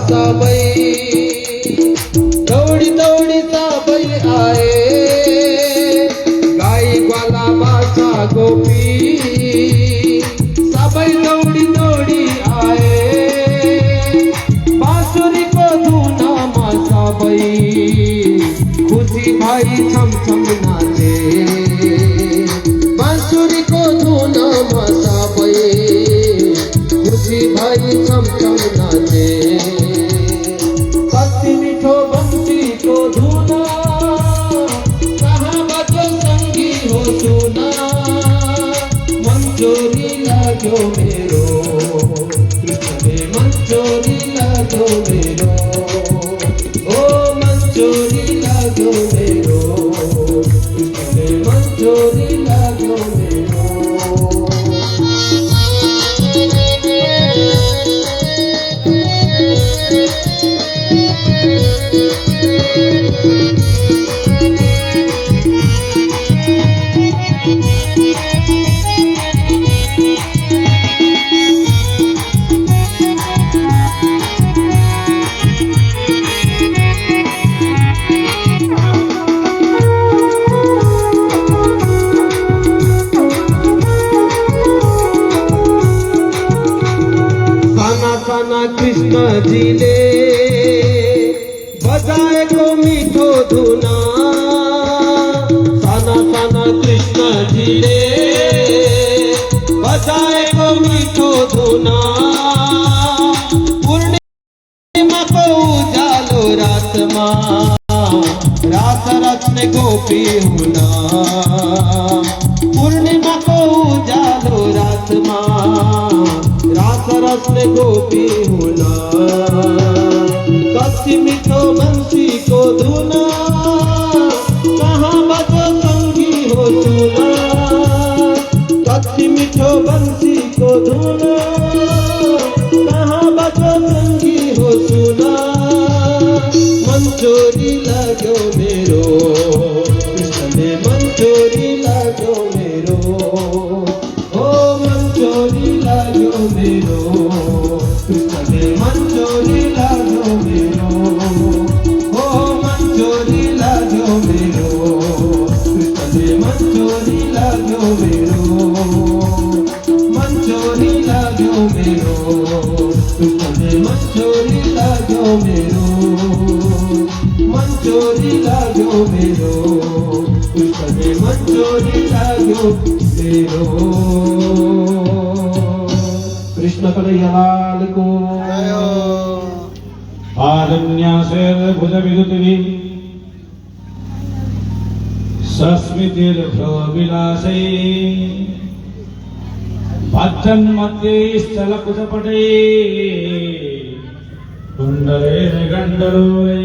साबई दौड़ी दौड़ी साबई आए, गाई ग्वाला बाछा गोपी साबई दौड़ी दौड़ी आए, बांसुरी को धुना माँ साबई खुशी भाई छम छम नाचे, बांसुरी को धुना माँ साबई खुशी भाई छम छम नाचे, कति मीठो बंसी को धुना कहाँ बजो संगी हो सुना, मंचोरी लागो मेरो कृष्ण मंचोरी लागो मेरो, ओ मंचोरी लागो मेरो कृष्ण मंचोरी लागो मेरो। कृष्ण जी ने बजाए को मीठो धुना, साना साना कृष्ण जी ने बजाए को मीठो धुना, पूर्णिमा को उजालो रात माँ रात रत्न गोपी हुना, पूर्णिमा को उजालो रात माँ रात रत्न गोपी हुना, कति मीठो बंसी को धुना कहाँ बजो संगी हो सुना, कति मीठो बंसी को धुना कहाँ बजो संगी हो सुना, मंचोरी लागो मेरो कृष्ण मंचोरी लागो मेरो, ओ मंचोरी लागो मेरो कृष्ण मंचोरी लागो मेरो, ओ मंचोरी लागो मेरो कृष्ण मंचोरी लागो मेरो, मंचोरी लागो मेरो कृष्ण मंचोरी लागो मेरो, मंचोरी लागो मेरो कृष्ण मंचोरी लागो मेरो। कृष्ण कन्हैयालाल को आरण्यासेर भुजविदुतिभिः सस्मितिर्भ्रविलासै भज्जन्मध्ये स्थलकुशपटे कुण्डलेन गण्डलोले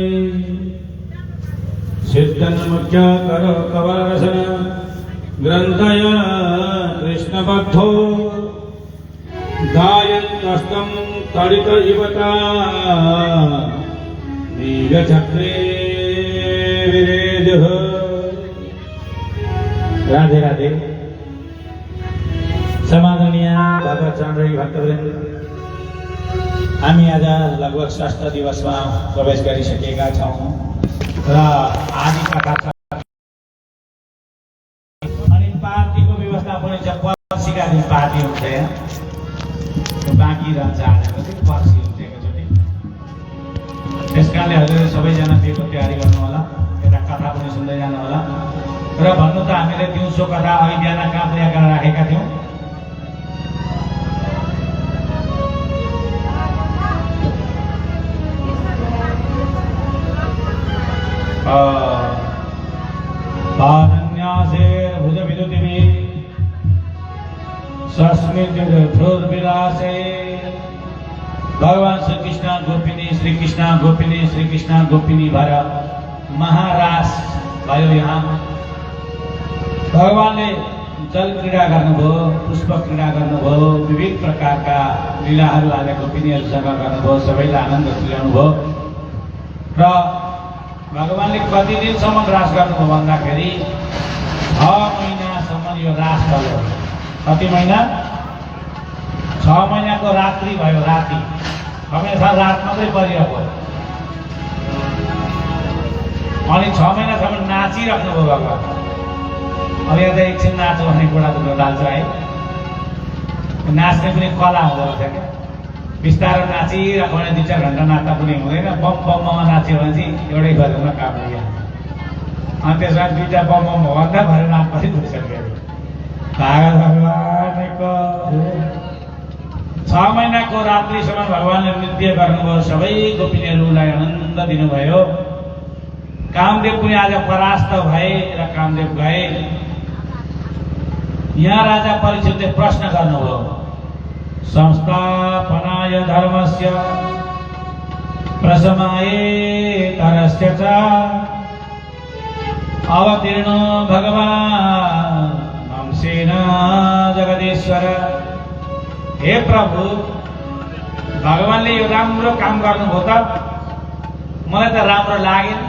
सिद्धन्मुख्यकरो कवरसन ग्रन्थय कृष्णबद्धो गायन्नस्तं तडित इवता नीलचक्रे विरेजः। राधे राधे। समादरणीय भगवत चान्द्री भक्तवृन्द, हामी आज लगभग षष्ठ दिवसमा प्रवेश गरिसकेका छौँ र आजका कथा अनि पार्टीको व्यवस्था पनि छ। पर्सिका दिन पार्टी हुन्छ, बाँकी रहन्छ आजको दिन पर्सि हुन्छ एकचोटि। त्यस कारणले हजुर सबैजना दिएको तयारी गर्नु होला, यता कथा पनि सुन्दै जानु होला। र भन्नु त हामीले दिउँसो कथा अघि बिहान काँप्रिया गरेर राखेका थियौँ। आरण्यासेर भुजविदुतिभिः सस्मितिर्भ्रविलासे भगवान श्री कृष्ण गोपिनी श्री कृष्ण गोपिनी भएर महारास भयो। यहाँ भगवानले जल क्रीडा गर्नुभयो, पुष्प क्रीडा गर्नुभयो, विविध प्रकारका लीलाहरू आज गोपिनीहरूसँग गर्नुभयो, सबैलाई आनन्द दिलाउनुभयो। र भगवानले कति दिनसम्म रास गर्नुभयो भन्दाखेरि 6 महिनासम्म यो रास भयो। कति महिना? 6 महिनाको रात्रि भयो। राति हमेसा रात मात्रै परिरहेको, अनि 6 महिनासम्म नाचिराख्नुभयो भगवान। अब यहाँ त एकछिन नाचो भने गोडा दुख्न थाल्छ है। नाच्ने पनि कला हुँदो रहेछ क्या। बिस्तारो नाचिरहेको भने 2-4 घन्टा नाच्दा पनि हुँदैन। बममा नाच्यो भने चाहिँ एउटै भजनमा काम भइहाल्छ। अनि त्यसमा 2टा बम भन्दा भएर नाच पनि भइसक्यो। भगवानको 6 महिनाको रात्रिसम्म भगवानले नृत्य गर्नुभयो, सबै गोपिनीहरूलाई आनन्द दिनुभयो। कामदेव पनि आज परास्त भए र कामदेव गए। यहाँ राजा परीक्षितले प्रश्न गर्नुभयो, संस्थापनाय धर्मस्य प्रशमाये तरस्य च अवतीर्णो भगवान् अंशेन जगदीश्वर। हे प्रभु, भगवानले यो राम्रो काम गर्नुभयो त मलाई त राम्रो लागेन।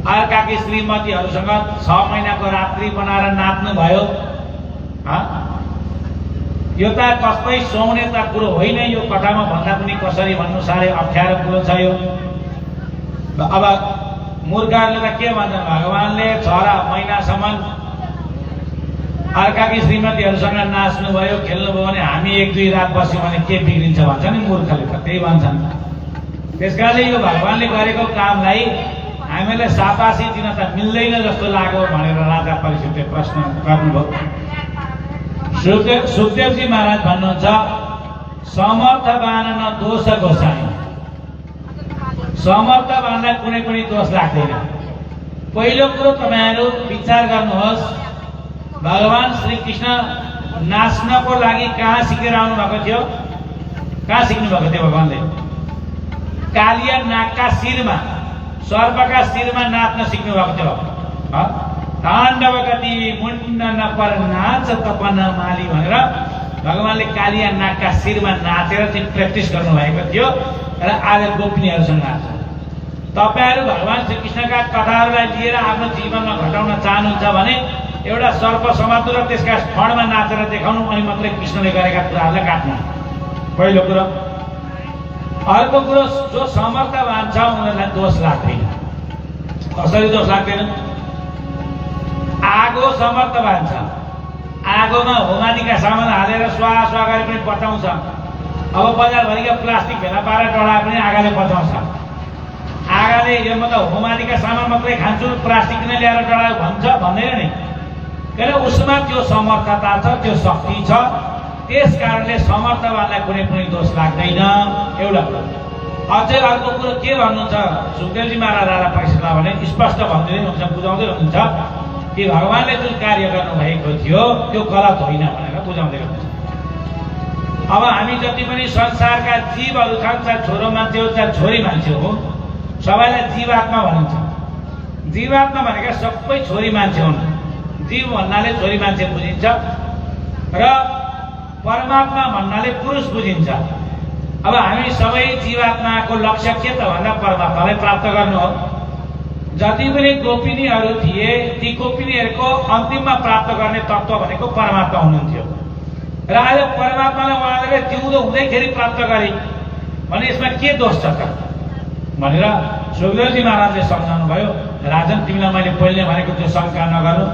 अर्काकी श्रीमतीहरूसँग 6 महिनाको रात्रि बनाएर नाच्नु भयो। यो त कस्तै सुहाउने त कुरो होइन। यो कथामा भन्दा पनि कसरी भन्नु साह्रै अप्ठ्यारो कुरो छ यो। अब मूर्खहरूले त के भन्छन्, भगवानले 6 महिनासम्म अर्काकी श्रीमतीहरूसँग नाच्नु भयो, खेल्नुभयो भने हामी 1-2 रात बस्यौँ भने के बिग्रिन्छ भन्छ नि मूर्खले त, त्यही भन्छन्। त्यसकारणले यो भगवानले गरेको कामलाई हामीलाई साबासी दिन त मिल्दैन जस्तो लाग्यो भनेर राजा परीक्षितले प्रश्न गर्नुभयो। सुखदेवजी महाराज भन्नुहुन्छ, समर्थवान न दोष गोसाई। समर्थवानलाई कुनै पनि दोष लाग्दैन। पहिलो कुरो तपाईहरु विचार गर्नुहोस्, भगवान श्री कृष्ण नाच्नको लागि कहाँ सिकेर आउनु भएको थियो? कहाँ सिक्नु भएको थियो भगवानले? कालिया नागका शिरमा, सर्पका शिरमा नाच्न सिक्नु भएको थियो। ताण्डव गति मुण्डन पर नाच तपन माली भनेर भगवानले कालिया नागका शिरमा नाचेर चाहिँ प्र्याक्टिस गर्नु भएको थियो र आज गोपिनीहरूसँग नाच्छ। तपाईहरु भगवान श्री कृष्णका कथाहरूलाई लिएर आफ्नो जीवनमा घटाउन चाहनुहुन्छ भने एउटा सर्प समात्नु र त्यसका फणमा नाचेर देखाउनु, अनि मात्रै कृष्णले गरेका कुराहरूलाई काट्नु। पहिलो कुरो। अर्को कुरो, जो समर्थवान छ उनीहरूलाई दोष लाग्दैन। कसरी दोष लाग्दैन? आगो समर्थवान छ, आगोमा होमादिका सामान हालेर स्वाहा स्वाहा गरे पनि बचाउँछ। अब बजारभरिका प्लास्टिक भेला पारेर डढाए पनि आगाले बचाउँछ। आगाले यो म त होमादिका सामान मात्रै खान्छु, प्लास्टिक नै ल्याएर डढायो भन्छ, भन्दैन नि। किन? उसमा त्यो समर्थता छ, त्यो शक्ति छ। त्यस कारणले समर्थवानलाई कुनै पनि दोष लाग्दैन। एउटा कुरा। अझै अर्को कुरो के भन्नुहुन्छ सुखदेवजी महाराज राजा परीक्षितलाई भने स्पष्ट भन्दै हुनुहुन्छ, बुझाउँदै हुनुहुन्छ कि भगवानले जुन कार्य गर्नु भएको थियो त्यो गलत होइन भनेर बुझाउँदै हुनुहुन्छ। अब हामी जति पनि संसारका जीवहरू छन्, चाहे छोरो मान्छे हो चाहे छोरी मान्छे हो, सबैलाई जीवात्मा भनिन्छ। जीवात्मा भनेका सबै छोरी मान्छे हुन्। जीव भन्नाले छोरी मान्छे बुझिन्छ र परमात्मा भन्नाले पुरुष बुझिन्छ। अब हामी सबै जीवात्माको लक्ष्य के त भन्दा परमात्मालाई प्राप्त गर्नु हो। जति पनि गोपिनीहरू थिए ती गोपिनीहरूको अन्तिममा प्राप्त गर्ने तत्त्व भनेको परमात्मा हुनुहुन्थ्यो र आज परमात्मालाई उहाँले जिउँदो हुँदैखेरि प्राप्त गरे भने यसमा के दोष छ त भनेर सुखदेवजी महाराजले सम्झाउनु भयो। राजन, तिमीलाई मैले पहिले भनेको त्यो शङ्का नगर्नु,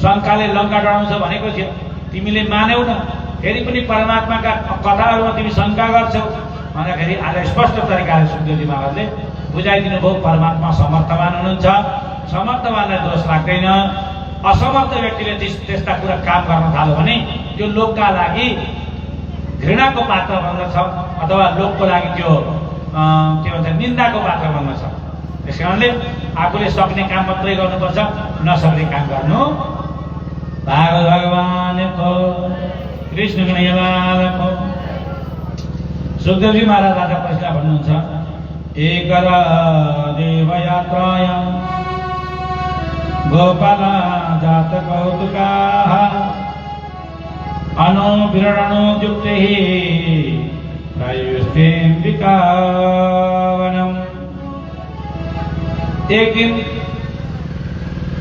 शङ्काले लङ्का डढाउँछ भनेको थियो, तिमीले मान्यौ न। फेरि पनि परमात्माका कथाहरूमा तिमी शङ्का गर्छौ भन्दाखेरि आज स्पष्ट तरिकाले सुखदेवजी महाराजले बुझाइदिनु भयो। परमात्मा समर्थवान हुनुहुन्छ, समर्थवानलाई दोष लाग्दैन। असमर्थ व्यक्तिले त्यस्ता कुरा काम गर्न थाल्यो भने त्यो लोकका लागि घृणाको पात्र बन्दछ अथवा लोकको लागि त्यो के भन्छ निन्दाको पात्र बन्दछ। त्यस कारणले आफूले सक्ने काम मात्रै गर्नुपर्छ, नसक्ने काम गर्नु भगवानको कृष्ण को। सुखदेवजी महाराज राजा परीक्षितलाई भन्नुहुन्छ, एकदा देवयात्रायां गोपाला जात कौतुकाः अनुविरणोद्युक्तैः प्रायुस्तेऽम्बिकावनम्। एक दिन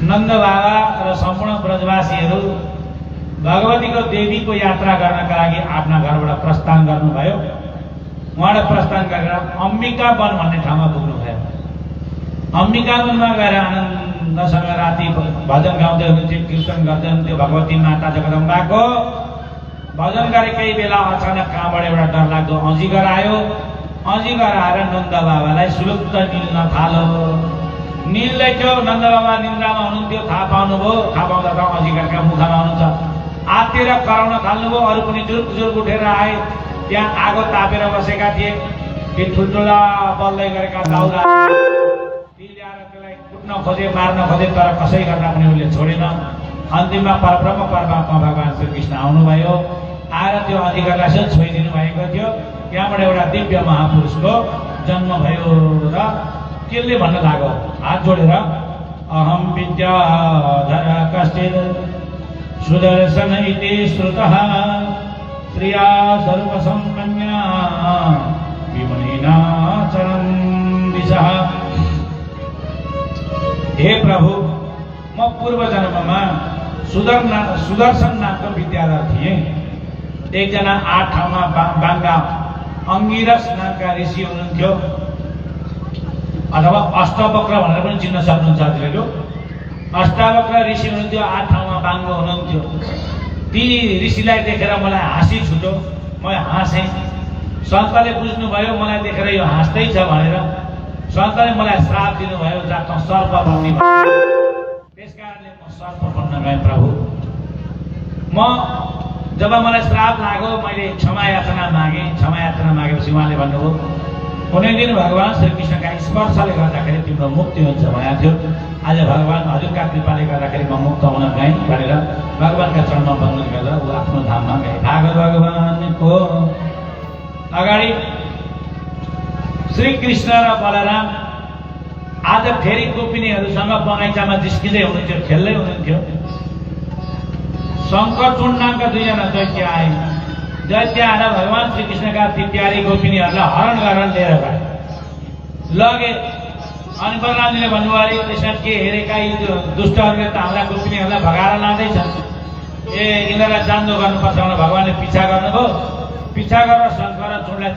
नन्द बाबा र सम्पूर्ण ब्रजवासीहरू भगवतीको देवीको यात्रा गर्नका लागि आफ्ना घरबाट प्रस्थान गर्नुभयो। उहाँबाट प्रस्थान गरेर अम्बिका वन भन्ने ठाउँमा पुग्नुभयो। अम्बिका वनमा गएर आनन्दसँग राति भजन गाउँदै हुनुहुन्थ्यो, कीर्तन गर्दै हुनुहुन्थ्यो भगवती माता जगदम्बाको। भजन गरेकै बेला अचानक कहाँबाट एउटा डरलाग्दो अजिगर आयो। अजिगर आएर नन्द बाबालाई सुलुक्क निल्न थाल्यो। निल्दै थियो, नन्द बाबा निन्द्रामा हुनुहुन्थ्यो, थाहा पाउनुभयो। थाहा पाउँदा त अजिगरका मुखमा हुनुहुन्छ, आत्तिएर कराउन थाल्नुभयो। अरू पनि जुर्क जुर्क उठेर आए। त्यहाँ आगो तापेर बसेका थिए। ती ठुल्ठुला बल्दै गरेका दाउरा ती ल्याएर त्यसलाई कुट्न खोजे, मार्न खोजे, तर कसै गर्दा पनि उसले छोडेन। अन्तिममा परब्रह्म परमात्मा भगवान श्रीकृष्ण आउनुभयो। आएर त्यो अजिगरलाई यसो छोइदिनु भएको थियो। त्यहाँबाट एउटा दिव्य महापुरुषको जन्म भयो र त्यसले भन्न लाग्यो हात जोडेर, अहम विद्याधर कश्चित् सुदर्शन इति श्रुतः श्रिया सर्वसम्पन्ना विमलिना चरण दिशः। हे प्रभु, म पूर्व जन्ममा सुदर्शन नामको विद्याधर थिएँ। एकजना 8 ठाउँमा बाङ्गा अंगिरस नामका ऋषि हुनुहुन्थ्यो, अथवा अष्टवक्र भनेर पनि चिन्न सक्नुहुन्छ हजुरहरू। अष्टावक्र ऋषि हुनुहुन्थ्यो, 8 ठाउँमा बाङ्गो हुनुहुन्थ्यो। ती ऋषिलाई देखेर मलाई हाँसी छुट्यो, म हाँसेँ। सन्तले बुझ्नुभयो मलाई देखेर यो हाँस्दै छ भनेर। सन्तले मलाई श्राप दिनुभयो, जात सर्प बन्ने। त्यसकारणले म सर्प बन्न गएँ प्रभु। म जब मलाई श्राप लाग्यो मैले क्षमा याचना मागेँ। क्षमा याचना मागेपछि उहाँले भन्नुभयो, कुनै दिन भगवान श्रीकृष्णका स्पर्शले गर्दाखेरि तिम्रो मुक्ति हुन्छ भनेको थियो। आज भगवान हजुरका कृपाले गर्दाखेरि म मुक्त हुन गएँ भनेर भगवानका चरणमा वन्दन गरेर ऊ आफ्नो धाममा गए। भागवत भगवानको अगाडि श्रीकृष्ण र बलराम आज फेरि गोपिनीहरूसँग बगैँचामा जिस्किँदै हुनुहुन्थ्यो, खेल्दै हुनुहुन्थ्यो। शङ्करचूड नामका 2 जना दैत्य आए। दैत्य आएर भगवान श्रीकृष्णका ती प्यारी गोपिनीहरूलाई हरण गरेर लिएर गए, लगे। अनि बलरामजीले भन्नुभयो, अरे त्यसमा के हेरेका यी दुष्टहरूले त हाम्रा गोपिनीहरूलाई भगाएर लाँदैछन्। ए यिनीहरूलाई जान्दो गर्नुपर्छ भनेर भगवानले पिछा गर्नुभयो। पिछा गरेर शङ्करचूडलाई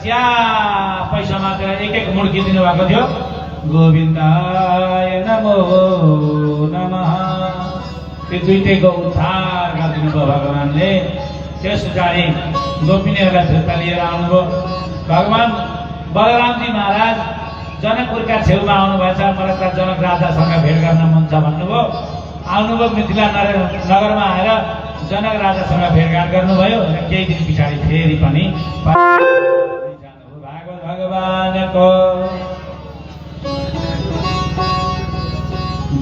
पैसा मागेर एक मुड्की दिनुभएको थियो। गोविन्दाय नमो नमः। त्यो दुईटैको उद्धार गरिदिनु भयो भगवानले। त्यस पछाडि गोपिनीहरूलाई फिर्ता लिएर आउनुभयो। भगवान बलरामजी महाराज जनकपुरका छेउमा आउनुभएछ। मलाई त जनक राजासँग भेट गर्न मन छ भन्नुभयो। आउनुभयो, मिथिला नगरमा आएर जनक राजासँग भेटघाट गर्नुभयो। र केही दिन पछाडि फेरि पनि जानुभयो। भागवत भगवानको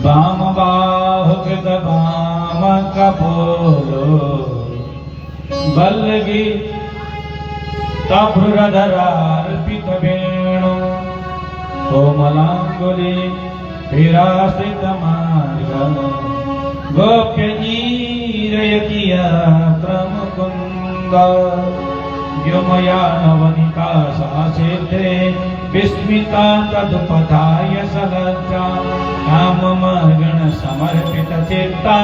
वाम बाहु कृत वाम कपोलो बल्लगी तभ्रुरधरार्पित वेणु कोमलांगुली विरासित मार्ग गोप्यजीरयति यत्र मुकुन्द व्योमया नवनिका सासिद्धे विस्मिता तदुपधाय सलज्जा काममर्गण समर्पित चित्ता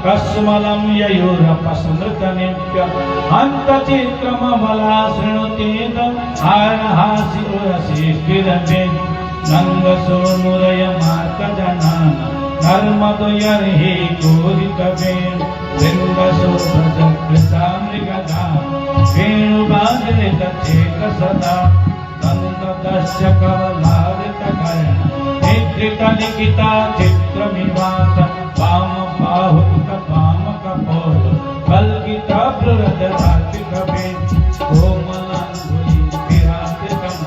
कस्मलं ययुरपस्मृतनित्य हन्त चित्रममला शृणुतेन हारहासि उरसिष्टिरते नन्दसोनुरय मार्कजनान धर्मदयर्हि कोरितवेण वृन्दसोभजकृतामृगदा वेणुवादृतचेत सदा दन्तदस्य कवलारितकर्ण नेत्रितलिखिता चित्रमिवास वाम बाहुत वाम कपोल कल्किता प्ररदधार्तिकवे कोमलांगुली विराजितम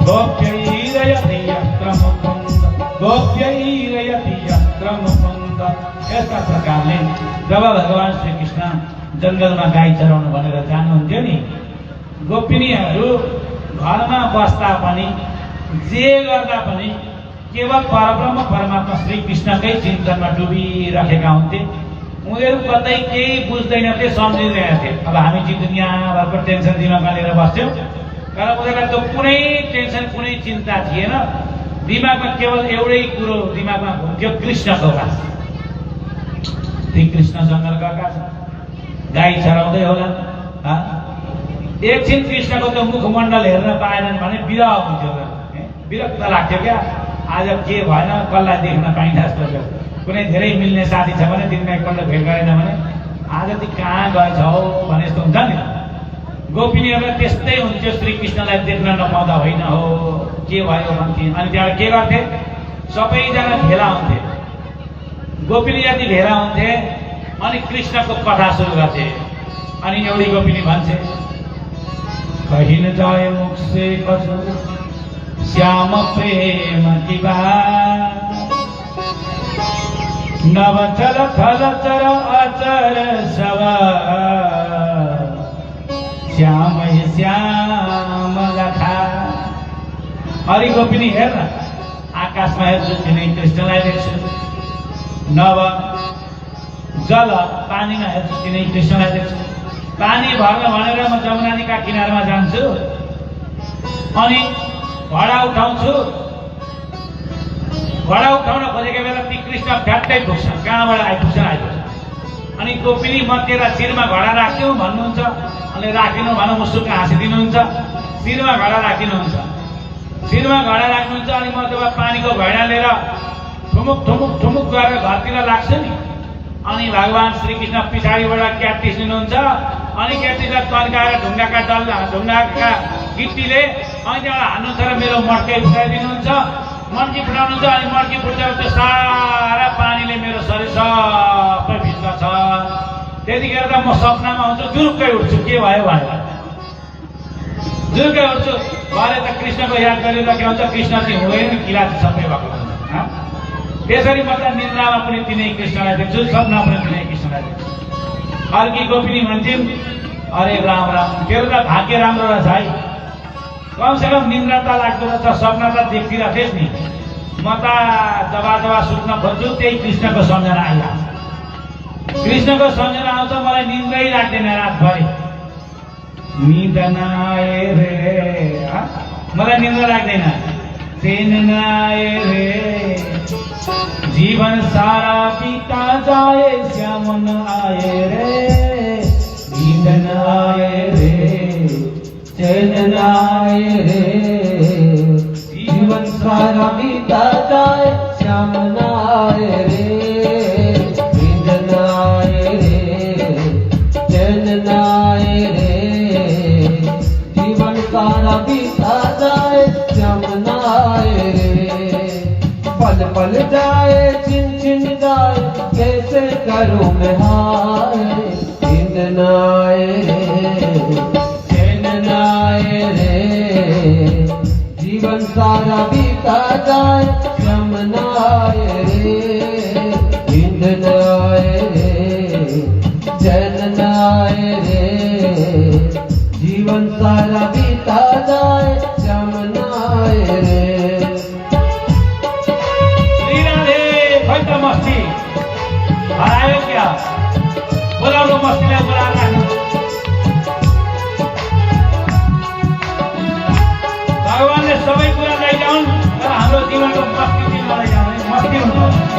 गोप्यैरयति यत्र मुकुन्द गोप्यैरयति यत्र मुकुन्द। यस्ता प्रकारले जब भगवान श्रीकृष्ण जंगलमा गाई चराउनु भनेर जानुहुन्थ्यो नि, गोपिनीहरू घरमा बस्दा पनि जे गर्दा पनि केवल परब्रह्म परमात्मा श्री कृष्णकै चिन्तनमा डुबिराखेका हुन्थे। उनीहरू कतै केही बुझ्दैनथे, सम्झिँदैनथे। अब हामी चाहिँ दुनियाँभरको टेन्सन दिमागमा लिएर बस्थ्यौँ, तर उनीहरूलाई त कुनै टेन्सन कुनै चिन्ता थिएन। दिमागमा केवल एउटै कुरो दिमागमा घुम्थ्यो, कृष्णको बास। ती कृष्ण जङ्गल गएका छन्, गाई चराउँदै होला। एकछिन कृष्णको त्यो मुखमण्डल हेर्न पाएनन् भने विरह हुन्थ्यो, विरक्त लाग्थ्यो क्या। आज के भएन, कसलाई देख्न पाइन्छ जस्तो थियो। कुनै धेरै मिल्ने साथी छ भने दिनमा एकपल्ट भेट गरेन भने आज ती कहाँ गएछ हौ भने जस्तो हुन्छ नि। गोपिनीहरूलाई त्यस्तै हुन्थ्यो, श्रीकृष्णलाई देख्न नपाउँदा होइन हो के भयो भन्थे। अनि त्यहाँबाट के गर्थे, सबैजना भेला हुन्थे, गोपिनी जाति भेला हुन्थे। अनि कृष्णको कथा सुरु गर्थे। अनि एउटी गोपिनी भन्छे, कहिन जाए मुख से कछु श्याम प्रेम की बात, नव चल थल चर अचर सवार, श्याम श्याम लखा। हरि गोपिनी हेर्न, आकाशमा हेर्छु तिनै कृष्णलाई देख्छु, नव जल पानीमा हेर्छु तिनै कृष्णलाई देख्छु। पानी भर्न भनेर म जमुना नदीका किनारमा जान्छु, अनि घडा उठाउँछु। घडा उठाउन खोजेको बेला ती कृष्ण फ्याट्टै पुग्छ, कहाँबाट आइपुग्छ। अनि गोपिनी म तेरा शिरमा घडा राख्यौँ भन्नुहुन्छ, अनि राखिनु भनौँ मुसुक्क हाँसिदिनुहुन्छ। शिरमा घडा राखिनुहुन्छ, शिरमा घडा राख्नुहुन्छ। अनि म जब पानीको घडा लिएर ठुमुक ठुमुक ठुमुक गरेर घरतिर लाग्छु नि, अनि भगवान श्रीकृष्ण पछाडिबाट क्याटिस लिनुहुन्छ। अनि क्याटिसलाई तन्काएर ढुङ्गाका गिट्टीले अनि त्यहाँबाट हान्नुहुन्छ र मेरो मड्कै फुटाइदिनुहुन्छ। मड्की फुटाउनुहुन्छ, अनि मड्की फुट्दा त्यो सारा पानीले मेरो शरीर सबै भिज्दछ। त्यतिखेर त म सपनामा हुन्छु, जुरुक्कै उठ्छु, के भयो भनेर जुरुक्कै उठ्छु। भरे त कृष्णको याद गरिरहेको हुन्छ, कृष्ण चाहिँ हुँदैन, किराँती सबै भएको हुन्छ। त्यसरी म त निन्द्रामा पनि तिनै कृष्णलाई देख्छु, सपना पनि तिनै कृष्णलाई देख्छु। अर्की गोपिनी भन्छन्, अरे राम राम, तेरो त भाग्य राम्रो रहेछ है, कमसेकम निन्द्रा त लाग्दो रहेछ, सपना त देखिरहेथेस् नि। म त जब सुत्न खोज्छु त्यही कृष्णको सम्झना आइहाल्छ, कृष्णको सम्झना आउँछ, मलाई निन्द्रै लाग्दैन रातभरि। निद नआए रे, मलाई निन्द्रा लाग्दैन। चैन नआए रे, जीवन सारा बीता जाए, श्याम न आए रे। नींद न आए रे, चैन न आए रे, जीवन सारा बीता जाए, श्याम न आए रे। नींद न आए रे, चैन न आए रे, जीवन सारा बीता जाए, श्याम न आए रे। पल पल जाए, छिन छिन जाए, कैसे करूं मैं हाय। नींद न आए रे, चैन न आए रे, जीवन सारा बीता जाए, श्याम न आए रे। नींद न आए रे, चैन न आए रे, जीवन सारा बीता जाए, श्याम न आए रे। मस्ती हरायो क्या, बोलाउनु मस्तीलाई बोलाएर राख्नु। भगवानले सबै कुरा लैजाउन्, तर हाम्रो जीवनको मस्ती चाहिँ नलैजाउँ, मस्ती हुन्छ।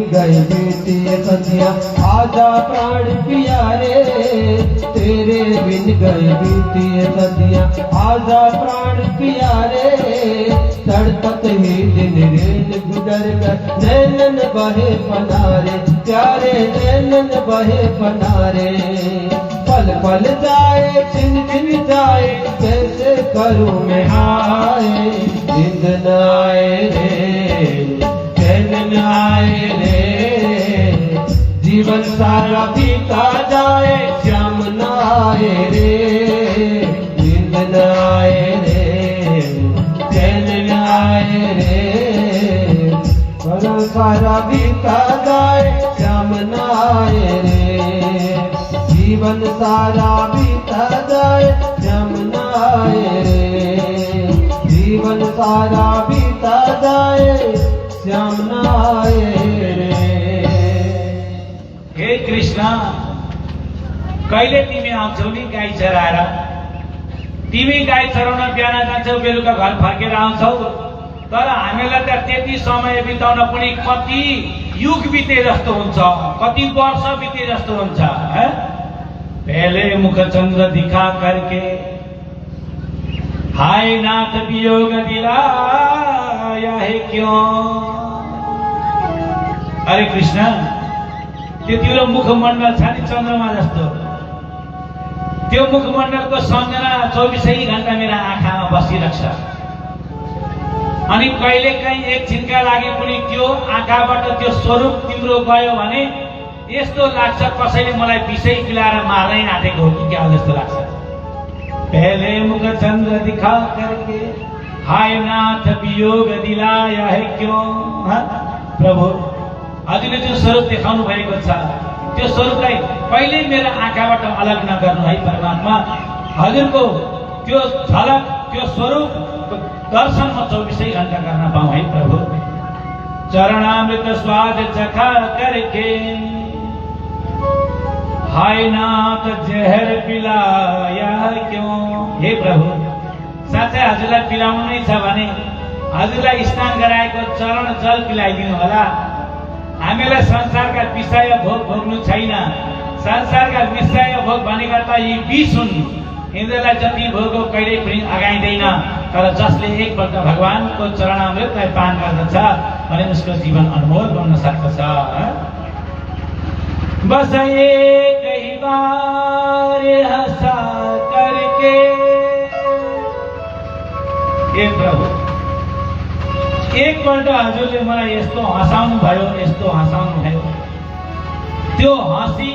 गई बेटी सदिया, आजा प्राण प्यारे, तेरे बिन गई बेटी सदिया, आजा प्राण प्यारे। तड़पत ही दिन रेल गुजर गए, नैनन बहे पनारे, प्यारे नैनन बहे पनारे। पल पल जाए छिन छिन जाए कैसे करूं मैं हाय नींद न आए रे चैन न आए रे जीवन सारा बीता जाए श्याम न आए रे नींद न आए रे चैन न आए रे सारा बीता जाए श्याम न आए रे जीवन सारा बीता जाए श्याम न आए रे जीवन सारा बीता जाए श्याम न आए रे। हे कृष्ण कहिले तिमी आउँछौ नि गाई चराएर तिमी गाई चराउन बिहान जान्छौ बेलुका घर फर्केर आउँछौ तर हामीलाई त त्यति समय बिताउन पनि कति युग बिते जस्तो हुन्छ कति वर्ष बिते जस्तो हुन्छ है पहले मुख चंद्र दिखा करके हाय नाथ वियोग दिलाया है क्यों अरे कृष्ण त्यो मुखमण्डल छ नि चन्द्रमा जस्तो त्यो मुखमण्डलको सम्झना 24 घण्टा मेरा आँखामा बसिरहेको छ अनि कहिले काहीँ एकछिनका लागि पनि त्यो आँखाबाट त्यो स्वरूप तिम्रो गयो भने यस्तो लाग्छ कसैले मलाई विषय पिलाएर मार्नै आँटेको हो कि क्या जस्तो लाग्छ पहले मुख चंद्र दिखा करके हाय नाथ वियोग दिलाया है क्यों प्रभु हजुरले जो स्वरूप देखाउनु भएको छ त्यो स्वरूपलाई कहिले मेरो आँखाबाट अलग नगर्नु है परमात्मा हजुरको त्यो झलक त्यो स्वरूप दर्शन म 24 घण्टा गर्न पाऊँ है प्रभु चरणामृत स्वाद चखा करके हाय नाथ जहर पिलाया क्यों हे प्रभु साथै हजुरलाई पिलाउनु नै छ भने हजुरलाई स्नान गराएको चरण जल पिलाइदिनु होला हामीलाई संसारका विषय भोग भोग्नु छैन संसारका विषय भोग भनेका त यी विष हुन् यिनीहरूलाई जति भोगो कहिल्यै पनि अगाइँदैन तर जसले एकपल्ट भगवानको चरणामृतलाई पान गर्दछ भने उसको जीवन अनमोल बन्न सक्दछ बस एक ही बार हंसा करके हे प्रभु एकपल्ट हजुरले मलाई यस्तो हँसाउनु भयो त्यो हाँसी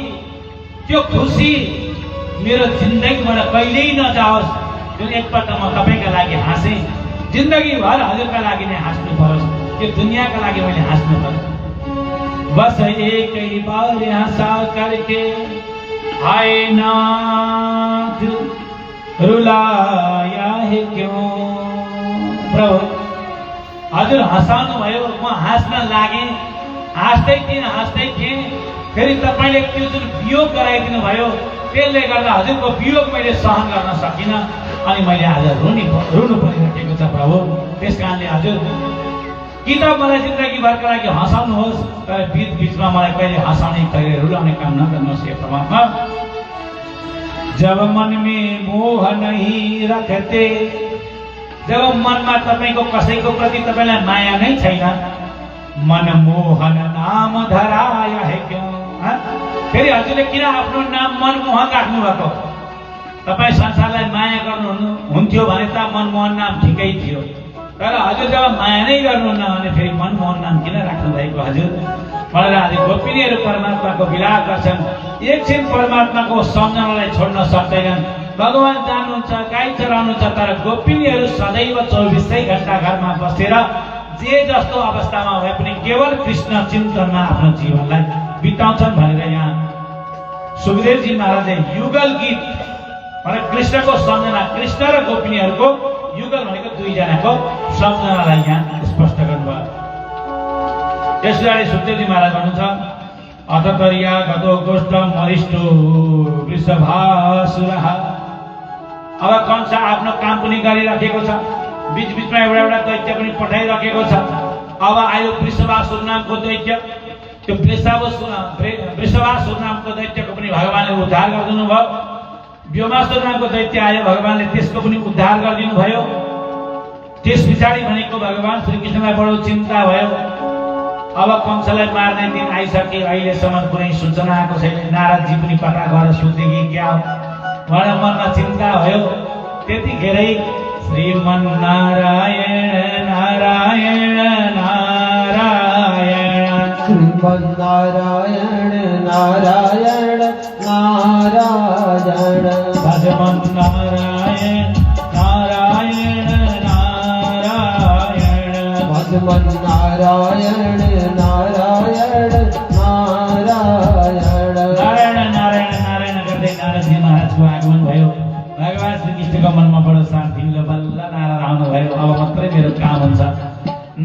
त्यो खुसी मेरो जिन्दगीबाट कहिल्यै नजाओस् जुन एकपल्ट म तपाईका लागि हाँसे जिन्दगीभर हजुरका लागि नै हाँस्नु परोस् यो दुनियाँका लागि मैले हाँस्नु परोस् बस एक ही बार हंसा करके हाय नाथ रुलाया है क्यों प्रभु हजुर हँसाउनु भयो म हाँस्न लागे हाँस्दै थिएँ फेरि तपाईले त्यो जुन वियोग गराइदिनु भयो त्यसले गर्दा हजुरको वियोग मैले सहन गर्न सकिनँ अनि मैले आज रुनु परिरहेको छ प्रभु त्यसकारणले हजुर कि त मलाई जिन्दगीभरका लागि हँसाउनुहोस् तर बीचमा मलाई कहिले हँसाउने कहिले रुलाउने काम नगर्नुहोस् हे परमात्मा जब मन में मोह नहीं रखते जब मनमा तपाईको कसैको प्रति तपाईलाई माया नै छैन मन मोहन नाम धराया है क्यों फेरि हजुरले किन आफ्नो नाम मनमोहन राख्नु भएको तपाई संसारलाई माया गर्नुहुन्थ्यो भने त मनमोहन नाम ठिकै थियो तर हजुर जब माया नै गर्नुहुन्न भने फेरि मनमोहन नाम किन राख्नु भएको हजुर मलाई आज गोपिनीहरू परमात्माको विलाप गर्छन् एकछिन परमात्माको सम्झनालाई छोड्न सक्दैनन् भगवान जान्नुहुन्छ गाई चराउनुहुन्छ तर गोपिनीहरू सदैव 24 घण्टा घरमा बसेर जे जस्तो अवस्थामा भए पनि केवल कृष्ण चिन्तनमा आफ्नो जीवनलाई बिताउँछन् भनेर यहाँ सुखदेवजी महाराजले युगल गीत भने कृष्णको सम्झना कृष्ण र गोपिनीहरूको युगल भनेको दुईजनाको सम्झनालाई यहाँ स्पष्ट गर्नुभयो त्यसैले सुखदेवजी महाराज भन्नुहुन्छ अततर्या गतो गोष्ठ मरिष्टो वृषभासुरः अब कंस आफ्नो काम पनि गरिराखेको छ बीचबीचमा एउटा दैत्य पनि पठाइराखेको छ अब आयो वृषभासुर नामको दैत्य त्यो वृषभासुर नामको दैत्यको पनि भगवानले उद्धार गरिदिनु भयो व्योमासुर नामको दैत्य आयो भगवानले त्यसको पनि उद्धार गरिदिनु भयो त्यस पछाडि भनेको भगवान श्री कृष्णलाई बडो चिन्ता भयो अब कंसलाई मार्ने दिन आइसके, अहिलेसम्म कुनै सूचना आएको छैन। नारदजी पनि कता गएर सुते कि क्या हो भनेर मनमा चिन्ता भयो। त्यतिखेरै श्रीमन्नारायण नारायण नारायण श्रीमन्नारायण नारायण नारायण भजमन्नारायण नारायण नारायण भजमन्नारायण नारायण नारायण नारायण नारायण नारायण गर्दै नारदजी महाराजको आगमन भयो। भगवान श्रीकृष्णको मनमा बडो शान्ति मिल्यो। बल्ल नारद आउनुभयो, अब मात्रै मेरो काम हुन्छ।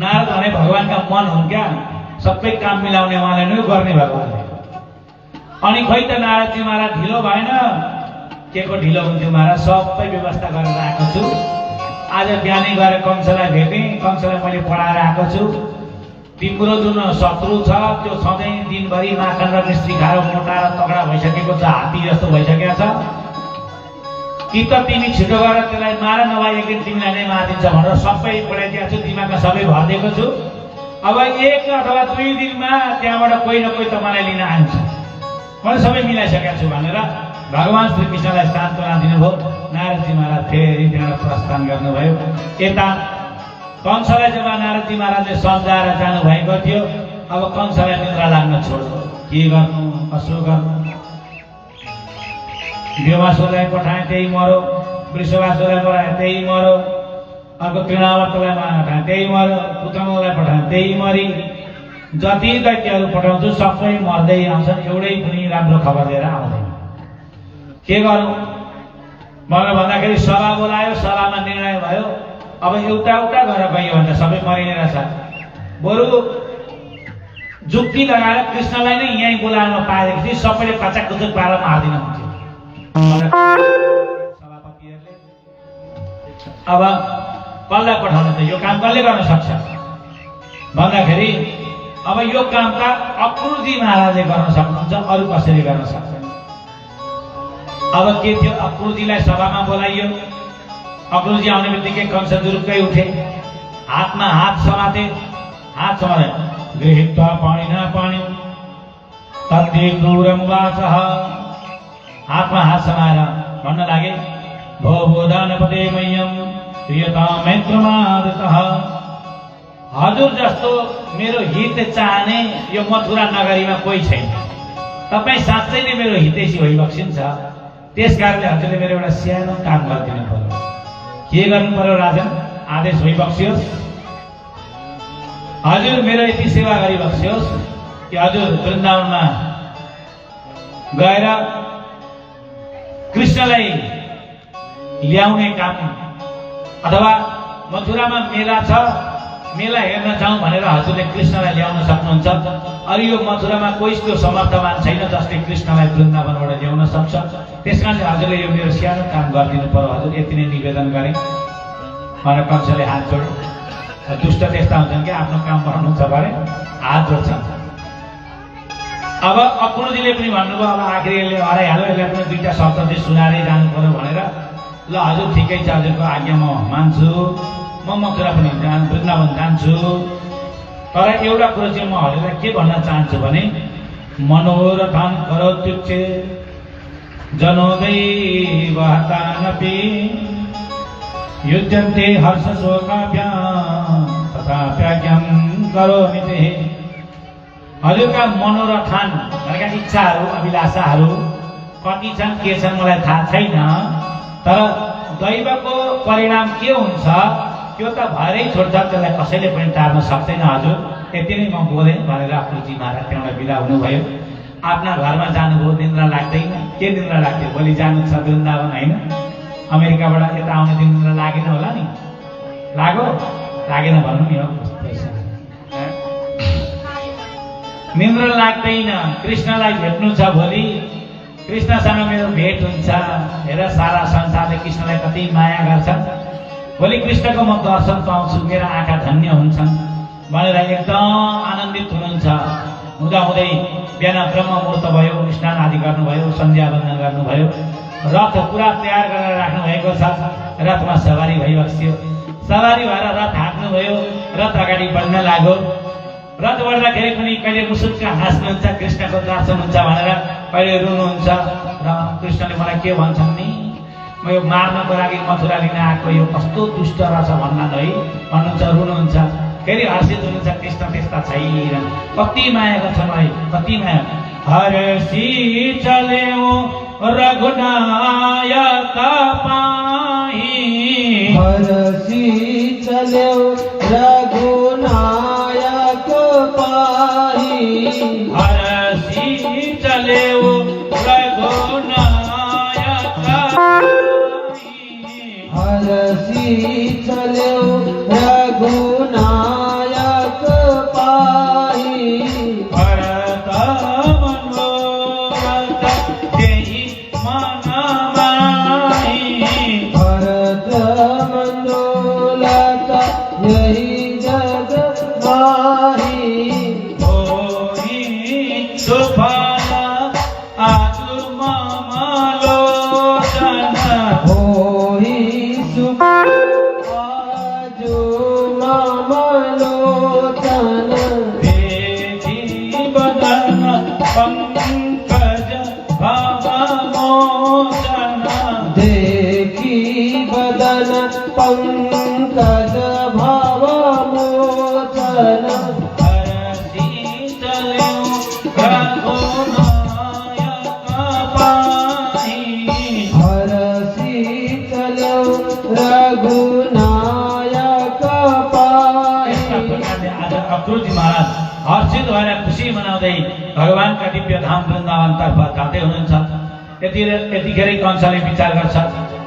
नारद भने भगवानका मन हुन् क्या, सबै काम मिलाउने उहाँले नै गर्ने भगवानले। अनि खोइ त नारदजी महाराज ढिलो भएन। के को ढिलो हुन्थ्यो महाराज? सबै व्यवस्था गरेर आएको छु। आज बिहानै गएर कंसलाई भेटेँ, कंसलाई मैले पढाएर आएको छु। तिम्रो जुन शत्रु छ त्यो सधैँ दिनभरि माखन र मिस्त्री खाएर मोटा र तगडा भइसकेको छ, हात्ती जस्तो भइसकेको छ। कि त तिमी छिटो गरेर त्यसलाई मार, नभए एक दिन तिमीलाई नै मारिदिन्छ भनेर सबै पढाइदिएको छु, दिमागमा सबै भरिदिएको छु। अब 1 अथवा 2 दिनमा त्यहाँबाट कोही न कोही तपाईँलाई लिन आउँछ, मैले सबै मिलाइसकेको छु भनेर भगवान श्रीकृष्णलाई सान्त्वना दिनुभयो। नारदजी महाराज फेरि त्यहाँबाट प्रस्थान गर्नुभयो। यता कंसलाई जब नारदजी महाराजले सम्झाएर जानुभएको थियो, अब कंसलाई निद्रा लाग्न छोड्यो। के गर्नु कसो गर्नु? देवासुरलाई पठाए त्यही मरो, वृषभासुरलाई पठाए त्यही मरो, अर्को तृणावर्तलाई पठाए त्यही मरो, पुत्रलाई पठाए त्यही मरी। जति दैत्यहरू पठाउँछु सबै मर्दै आउँछन्, एउटै पनि राम्रो खबर लिएर आउँदैन। के गरौँ भनेर भन्दाखेरि सभा बोलायो। सभामा निर्णय भयो, अब एउटा एउटा गरेर गयो भने सबै मरिने रहेछ। बरु जुक्ति लगाएर कृष्णलाई नै यहीँ बोलाउन पाएदेखि सबैले कचाककुचुक पारेर मार्दिन हुन्थ्यो। सभापतिहरूले अब कसलाई पठाउनु त, यो काम कसले गर्न सक्छ भन्दाखेरि अब यो काम त अक्रूरजी महाराजले गर्न सक्नुहुन्छ, अरू कसैले गर्न सक्दैन। अब के थियो, अक्रूरजीलाई सभामा बोलाइयो। अक्रूरजी आउने बित्तिकै कंस दुरुक्कै उठे, हातमा हात समाते। हात समाते गृहीत्वा पाणिना पाणि तत्ते क्रूरं वाचः। हातमा हात समाएर भन्न लागे, भो बोधानपते मह्यं प्रियतां मैत्रमादतः। हजुर जस्तो मेरो हित चाहने यो मथुरा नगरीमा कोही छैन। तपाईँ साँच्चै नै मेरो हितैषी भइबक्सिन्छ। त्यसकारणले हजुरले मेरो एउटा सानो काम गरिदिनु पर्यो। के गर्नु पर्यो राजन? आदेश भइबक्सियोस्। हजुर मेरो यति सेवा गरिबक्सियोस् कि हजुर वृन्दावनमा गएर कृष्णलाई ल्याउने काम, अथवा मथुरामा मेला छ, मेला हेर्न जाउँ भनेर हजुरले कृष्णलाई ल्याउन सक्नुहुन्छ। अरू यो मथुरामा कोही त्यो समर्थवान छैन जसले कृष्णलाई वृन्दावनबाट ल्याउन सक्छ। त्यसकारणले हजुरले यो मेरो सानो काम गरिदिनु पर्यो हजुर, यति नै निवेदन गरेँ भनेर कंसले हात जोडे। दुष्ट त्यस्ता हुन्छन् कि आफ्नो काम बनाउनुहुन्छ भने हात जोड्छन्। अब अक्रूरजीले पनि भन्नुभयो, अब आखिर यसले हराइहाल्यो, यसलाई पनि 2टा शब्द चाहिँ सुनाएरै जानु पर्यो भनेर। ल हजुर ठिकै छ, हजुरको आज्ञा म मान्छु, म मथुरा पनि वृन्दावन जान्छु। तर एउटा कुरो चाहिँ म हजुरलाई के भन्न चाहन्छु भने, मनोरथान करोत्युच्चे जनोदैव हतानपि युज्यन्ते हर्ष शोकाभ्यां तथाप्याज्ञां करोमि ते। हजुरका मनोरथान भनेका इच्छाहरू अभिलाषाहरू कति छन् के छन् मलाई थाहा छैन, तर दैवको परिणाम के हुन्छ त्यो त भएरै छोड्छ, त्यसलाई कसैले पनि टार्न सक्दैन हजुर। यति नै म बोलेँ भनेर अक्रूरजी महाराज त्यहाँबाट बिदा हुनुभयो। आफ्ना घरमा जानुभयो, निन्द्रा लाग्दैन। के निन्द्रा लाग्थ्यो? भोलि जानु छ वृन्दावन होइन, अमेरिकाबाट यता आउने दिन निन्द्रा लागेन होला नि? लाग्यो? लागेन भन्नु नि हो। निन्द्रा लाग्दैन। कृष्णलाई भेट्नु छ भोलि, कृष्णसँग मेरो भेट हुन्छ। हेर सारा संसारले कृष्णलाई कति माया गर्छन्, भोलि कृष्णको म दर्शन पाउँछु, मेरा आँखा धन्य हुन्छन् भनेर एकदम आनन्दित हुनुहुन्छ। हुँदाहुँदै बिहान ब्रह्म मुहूर्त भयो, स्नान आदि गर्नुभयो, सन्ध्या वन्दन गर्नुभयो, रथ पुरा तयार गरेर राख्नु भएको छ। रथमा सवारी भइबक्स्यो। सवारी भएर रथ हाँक्नुभयो, रथ अगाडि बढ्न लाग्यो। व्रत गर्दाखेरि पनि कहिले मुसुक्क हाँस्नुहुन्छ, कृष्णको दर्शन हुन्छ भनेर कहिले रुनुहुन्छ। र कृष्णले मलाई के भन्छन् नि, म यो मार्नको लागि मथुरा लिन आएको, यो कस्तो दुष्ट रहेछ भन्नुहुन्छ, रुनुहुन्छ। फेरि हर्षित हुनुहुन्छ, कृष्ण त्यस्ता छैन, कति माया गर्छ मलाई, कति माया। हर्षी चल्यो रघुनायक पाही, हर्षी चल्यो रघुनायक पाही, हर्षी चल्यो रघुनायक पाही, हर्षी चल्यो रघुनायक पाही, भरत मनोरथ तेहि मन माहि, भरत मनोरथ यही जग माही, होई सुफल आजु मम लोचन, होई सुख आजु मम लोचन, देखि बदन पंकज भव मोचन, देखी बदन पंकज भव मोचन, हरषि चल्यो रघुनायक पाहि, हरषि चल्यो रघुनायक पाही। यस्ता प्रकारले आज अक्रूरजी महाराज हर्षित भएर खुसी मनाउँदै भगवानका दिव्य धाम वृन्दावनतर्फ जाँदै हुनुहुन्छ। यतिखेरै कंसले विचार गर्छ,